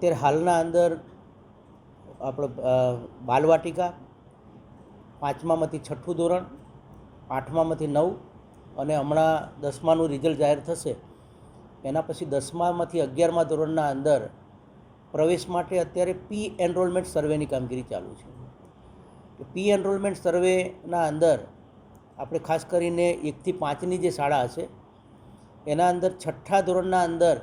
અત્યારે હાલના અંદર આપણે બાલવાટિકા, 5મામાંથી 6ઠ્ઠું ધોરણ, 8મામાંથી 9 અને હમણાં 10માનું રિઝલ્ટ જાહેર થશે. એના પછી 10મામાંથી 11મા ધોરણના અંદર પ્રવેશ માટે અત્યારે પી એનરોલમેન્ટ સર્વેની કામગીરી ચાલુ છે. પી એનરોલમેન્ટ સર્વેના અંદર આપણે ખાસ કરીને 1 થી 5ની જે શાળા હશે એના અંદર 6ઠ્ઠા ધોરણના અંદર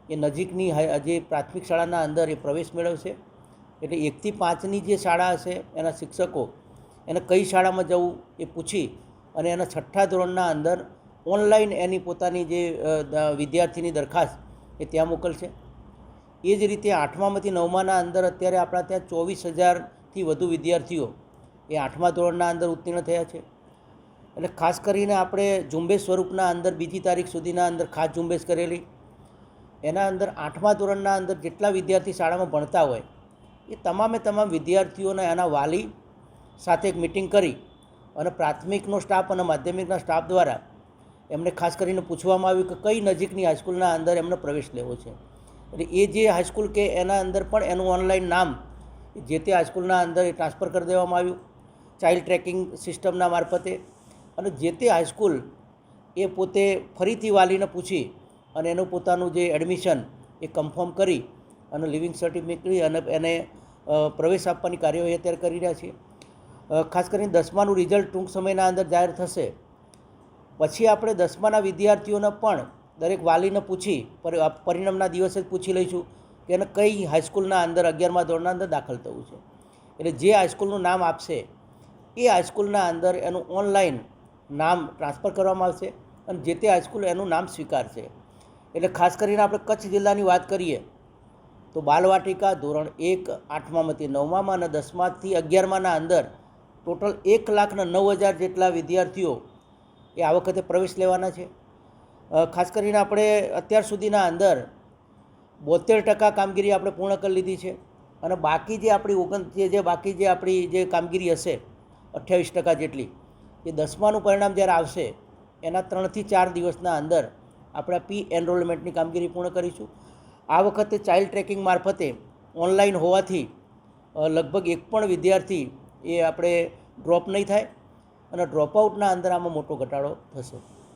એ નજીકની જે પ્રાથમિક શાળાના અંદર એ પ્રવેશ મેળવશે. એટલે 1 થી 5ની જે શાળા હશે એના શિક્ષકો એને કઈ શાળામાં જવું એ પૂછી અને એના 6ઠ્ઠા ધોરણના અંદર ઓનલાઈન એની પોતાની જે વિદ્યાર્થીની દરખાસ્ત એ ત્યાં મોકલશે. એ જ રીતે 8મામાંથી 9માના અંદર અત્યારે આપણા ત્યાં 24,000થી વધુ વિદ્યાર્થીઓ એ 8મા ધોરણના અંદર ઉત્તીર્ણ થયા છે. એટલે ખાસ કરીને આપણે ઝુંબેશ સ્વરૂપના અંદર 2જી તારીખ સુધીના અંદર ખાસ ઝુંબેશ કરેલી. એના અંદર 8મા ધોરણના અંદર જેટલા વિદ્યાર્થી શાળામાં ભણતા હોય એ તમામ વિદ્યાર્થીઓને એના વાલી સાથે એક મિટિંગ કરી અને પ્રાથમિકનો સ્ટાફ અને માધ્યમિકના સ્ટાફ દ્વારા એમને ખાસ કરીને પૂછવામાં આવ્યું કે કઈ નજીકની હાઈસ્કૂલના અંદર એમને પ્રવેશ લેવો છે. એટલે એ જે હાઈસ્કૂલ કે એના અંદર પણ એનું ઓનલાઈન નામ જે તે હાઈસ્કૂલના અંદર એ ટ્રાન્સફર કરી દેવામાં આવ્યું ચાઇલ્ડ ટ્રેકિંગ સિસ્ટમના મારફતે. અને જે તે હાઈસ્કૂલ એ પોતે ફરીથી વાલીને પૂછી અને એનું પોતાનું જે એડમિશન એ કન્ફર્મ કરી અને લિવિંગ સર્ટિફિકેટ અને એને પ્રવેશ આપવાની કાર્યવાહી અત્યારે કરી રહ્યા છીએ. ખાસ કરીને 10માનું રિઝલ્ટ ટૂંક સમયના અંદર જાહેર થશે પછી આપણે 10માના વિદ્યાર્થીઓને પણ દરેક વાલીને પૂછી પરિણામના દિવસે જ પૂછી લઈશું કે એને કઈ હાઈસ્કૂલના અંદર 11મા ધોરણના અંદર દાખલ થવું છે. એટલે જે હાઈસ્કૂલનું નામ આપશે એ હાઈસ્કૂલના અંદર એનું ઓનલાઈન નામ ટ્રાન્સફર કરવામાં આવશે અને જે તે હાઈસ્કૂલ એનું નામ સ્વીકારશે. એટલે ખાસ કરીને આપણે કચ્છ જિલ્લાની વાત કરીએ તો બાલવાટિકા ધોરણ 1 8મામાંથી 9મામાં અને 10માથી 11માના અંદર ટોટલ 1,09,000 જેટલા વિદ્યાર્થીઓ એ આ વખતે પ્રવેશ લેવાના છે. ખાસ કરીને આપણે અત્યાર સુધીના અંદર 72% કામગીરી આપણે પૂર્ણ કરી લીધી છે અને બાકી જે આપણી જે કામગીરી હશે 28% જેટલી એ 10માનું પરિણામ જ્યારે આવશે એના 3 થી 4 દિવસના અંદર આપણે પી એનરોલમેન્ટની કામગીરી પૂર્ણ કરીશું. આ વખતે ચાઇલ્ડ ટ્રેકિંગ મારફતે ઓનલાઈન હોવાથી લગભગ એક પણ વિદ્યાર્થી એ આપણે ડ્રોપ નહીં થાય અને ડ્રોપઆઉટના અંદર આમાં મોટો ઘટાડો થશે.